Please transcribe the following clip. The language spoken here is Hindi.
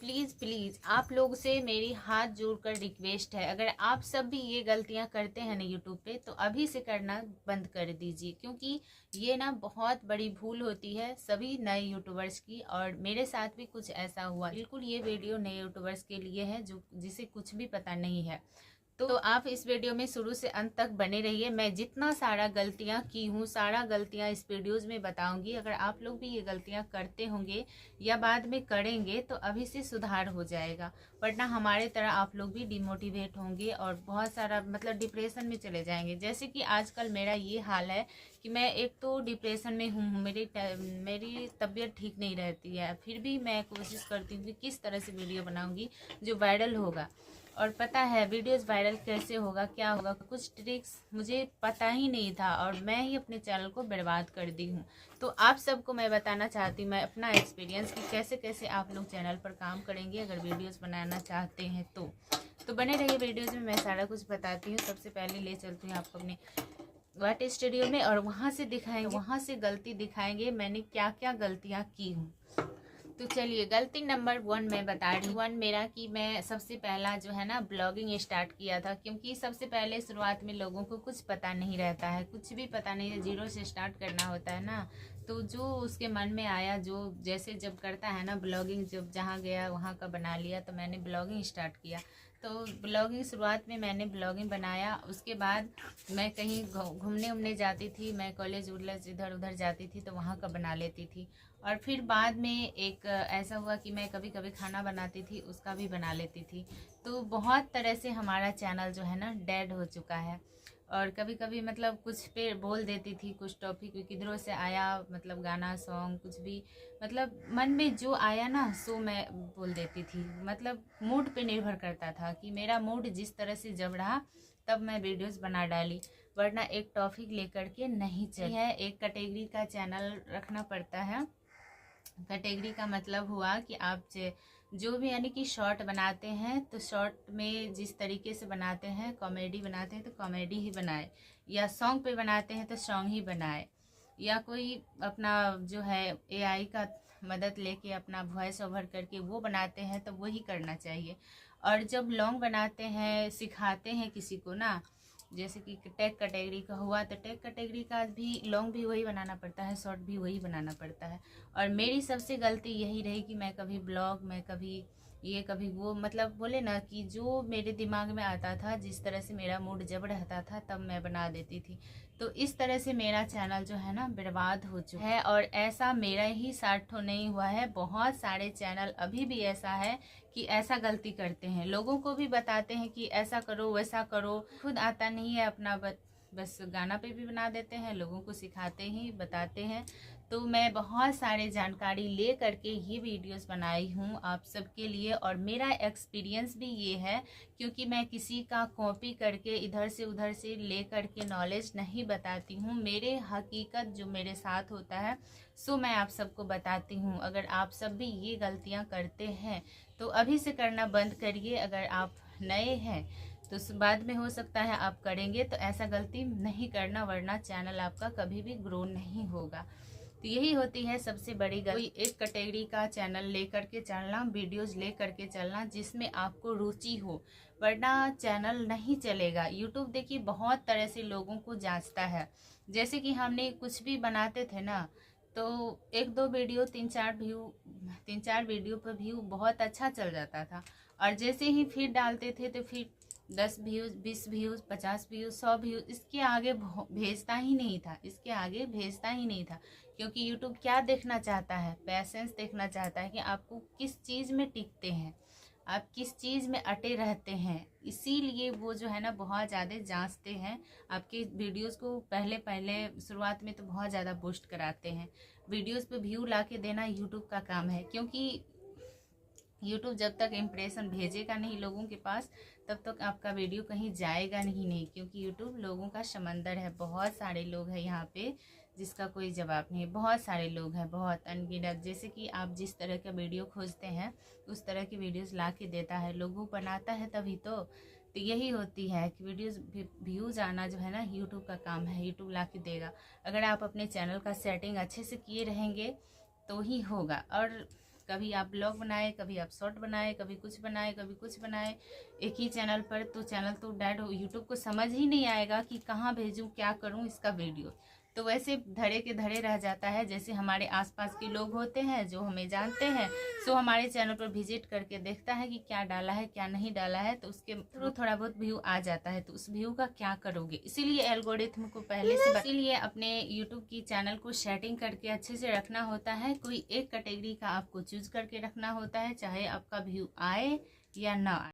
प्लीज़ प्लीज़ आप लोग से मेरी हाथ जोड़कर रिक्वेस्ट है, अगर आप सब भी ये गलतियां करते हैं ना यूट्यूब पे, तो अभी से करना बंद कर दीजिए, क्योंकि ये ना बहुत बड़ी भूल होती है सभी नए यूट्यूबर्स की। और मेरे साथ भी कुछ ऐसा हुआ। बिल्कुल ये वीडियो नए यूट्यूबर्स के लिए है जो जिसे कुछ भी पता नहीं है। तो आप इस वीडियो में शुरू से अंत तक बने रहिए। मैं जितना सारा गलतियां की हूँ, सारा गलतियां इस वीडियोज़ में बताऊंगी। अगर आप लोग भी ये गलतियां करते होंगे या बाद में करेंगे तो अभी से सुधार हो जाएगा, वरना हमारे तरह आप लोग भी डिमोटिवेट होंगे और बहुत सारा मतलब डिप्रेशन में चले जाएंगे। जैसे कि आजकल मेरा ये हाल है कि मैं एक तो डिप्रेशन में हूँ, मेरी तबीयत ठीक नहीं रहती है, फिर भी मैं कोशिश करती हूँ कि किस तरह से वीडियो बनाऊँगी जो वायरल होगा। और पता है वीडियोस वायरल कैसे होगा, क्या होगा, कुछ ट्रिक्स मुझे पता ही नहीं था और मैं ही अपने चैनल को बर्बाद कर दी हूँ। तो आप सबको मैं बताना चाहती हूँ, मैं अपना एक्सपीरियंस कि कैसे कैसे आप लोग चैनल पर काम करेंगे अगर वीडियोस बनाना चाहते हैं तो बने रहिए वीडियोस में, मैं सारा कुछ बताती हूँ। सबसे पहले ले चलती हूँ आपको अपने वाट स्टूडियो में और वहाँ से दिखाएंगे, वहाँ से गलती दिखाएंगे मैंने क्या क्या गलतियाँ की हूँ। तो चलिए, गलती नंबर 1 मैं बता रही हूँ। 1 मेरा कि मैं सबसे पहला जो है ना ब्लॉगिंग स्टार्ट किया था, क्योंकि सबसे पहले शुरुआत में लोगों को कुछ पता नहीं रहता है, कुछ भी पता नहीं है, जीरो से स्टार्ट करना होता है ना। तो जो उसके मन में आया, जो जैसे जब करता है ना ब्लॉगिंग, जब जहाँ गया वहाँ का बना लिया, तो मैंने ब्लॉगिंग स्टार्ट किया। तो ब्लॉगिंग शुरुआत में मैंने ब्लॉगिंग बनाया, उसके बाद मैं कहीं घूमने उमने जाती थी, मैं कॉलेज उलेज इधर उधर जाती थी तो वहाँ का बना लेती थी। और फिर बाद में एक ऐसा हुआ कि मैं कभी कभी खाना बनाती थी, उसका भी बना लेती थी। तो बहुत तरह से हमारा चैनल जो है ना डेड हो चुका है। और कभी कभी मतलब कुछ पे बोल देती थी, कुछ टॉपिक किधरों से आया, मतलब गाना सॉन्ग कुछ भी, मतलब मन में जो आया ना सो मैं बोल देती थी। मतलब मूड पे निर्भर करता था कि मेरा मूड जिस तरह से जब रहा तब मैं वीडियोस बना डाली, वरना एक टॉपिक लेकर के नहीं चली है। एक कैटेगरी का चैनल रखना पड़ता है। कैटेगरी का मतलब हुआ कि आप जो भी यानी कि शॉर्ट बनाते हैं तो शॉर्ट में जिस तरीके से बनाते हैं, कॉमेडी बनाते हैं तो कॉमेडी ही बनाए, या सॉन्ग पे बनाते हैं तो सॉन्ग ही बनाए, या कोई अपना जो है एआई का मदद लेके अपना वॉइस ओवर करके वो बनाते हैं तो वही करना चाहिए। और जब लॉन्ग बनाते हैं, सिखाते हैं किसी को ना, जैसे कि टेक कैटेगरी का हुआ तो टेक कैटेगरी का भी लॉन्ग भी वही बनाना पड़ता है, शॉर्ट भी वही बनाना पड़ता है। और मेरी सबसे गलती यही रही कि मैं कभी ब्लॉग में कभी ये कभी वो, मतलब बोले ना कि जो मेरे दिमाग में आता था, जिस तरह से मेरा मूड जब रहता था तब मैं बना देती थी। तो इस तरह से मेरा चैनल जो है ना बर्बाद हो चुका है। और ऐसा मेरा ही 60 नहीं हुआ है, बहुत सारे चैनल अभी भी ऐसा है कि ऐसा गलती करते हैं, लोगों को भी बताते हैं कि ऐसा करो वैसा करो, खुद आता नहीं है अपना, बस गाना पे भी बना देते हैं, लोगों को सिखाते ही बताते हैं। तो मैं बहुत सारे जानकारी ले करके ये वीडियोस बनाई हूँ आप सबके लिए। और मेरा एक्सपीरियंस भी ये है, क्योंकि मैं किसी का कॉपी करके इधर से उधर से ले करके नॉलेज नहीं बताती हूँ, मेरे हकीकत जो मेरे साथ होता है सो मैं आप सबको बताती हूँ। अगर आप सब भी ये गलतियाँ करते हैं तो अभी से करना बंद करिए। अगर आप नए हैं तो बाद में हो सकता है आप करेंगे, तो ऐसा गलती नहीं करना, वरना चैनल आपका कभी भी ग्रो नहीं होगा। तो यही होती है सबसे बड़ी गलती, एक कैटेगरी का चैनल लेकर के चलना, वीडियोस लेकर के चलना जिसमें आपको रुचि हो, वरना चैनल नहीं चलेगा। यूट्यूब देखिए बहुत तरह से लोगों को जांचता है। जैसे कि हमने कुछ भी बनाते थे ना, तो एक दो वीडियो 3-4 वीडियो पर व्यू बहुत अच्छा चल जाता था, और जैसे ही फिर डालते थे तो फिर 10 व्यूज़, 20 व्यूज़, 50 व्यूज़, 100 व्यूज़, इसके आगे भेजता ही नहीं था, इसके आगे भेजता ही नहीं था। क्योंकि यूट्यूब क्या देखना चाहता है, पैसेंस देखना चाहता है कि आपको किस चीज़ में टिकते हैं, आप किस चीज़ में अटे रहते हैं। इसीलिए वो जो है ना बहुत ज़्यादा जांचते हैं आपके वीडियोस को। पहले पहले शुरुआत में तो बहुत ज़्यादा बूस्ट कराते हैं, वीडियोस पे व्यू ला के देना यूट्यूब का काम है, क्योंकि यूट्यूब जब तक इम्प्रेशन भेजेगा नहीं लोगों के पास तब तक आपका वीडियो कहीं जाएगा नहीं, क्योंकि यूट्यूब लोगों का समंदर है। बहुत सारे लोग हैं यहाँ पे जिसका कोई जवाब नहीं है, बहुत सारे लोग हैं, बहुत अनगिनत। जैसे कि आप जिस तरह का वीडियो खोजते हैं उस तरह की वीडियोस ला के देता है, लोगों बनाता है तभी तो यही होती है कि वीडियोस व्यूज आना जो है ना यूट्यूब का काम है, यूट्यूब ला के देगा। अगर आप अपने चैनल का सेटिंग अच्छे से किए रहेंगे तो ही होगा। और कभी आप ब्लॉग बनाए, कभी आप शॉर्ट बनाए, कभी कुछ बनाए, कभी कुछ बनाए एक ही चैनल पर, तो चैनल तो डेड हो, यूट्यूब को समझ ही नहीं आएगा कि कहाँ भेजूँ, क्या करूँ इसका वीडियो। तो वैसे धड़े के धड़े रह जाता है। जैसे हमारे आसपास के लोग होते हैं जो हमें जानते हैं, सो हमारे चैनल पर विजिट करके देखता है कि क्या डाला है क्या नहीं डाला है, तो उसके थ्रू थोड़ा बहुत व्यू आ जाता है। तो उस व्यू का क्या करोगे, इसीलिए एल्गोरिथम को पहले से इसीलिए अपने यूट्यूब की चैनल को सेटिंग करके अच्छे से रखना होता है। कोई एक कैटेगरी का आपको चूज करके रखना होता है, चाहे आपका व्यू आए या ना आए।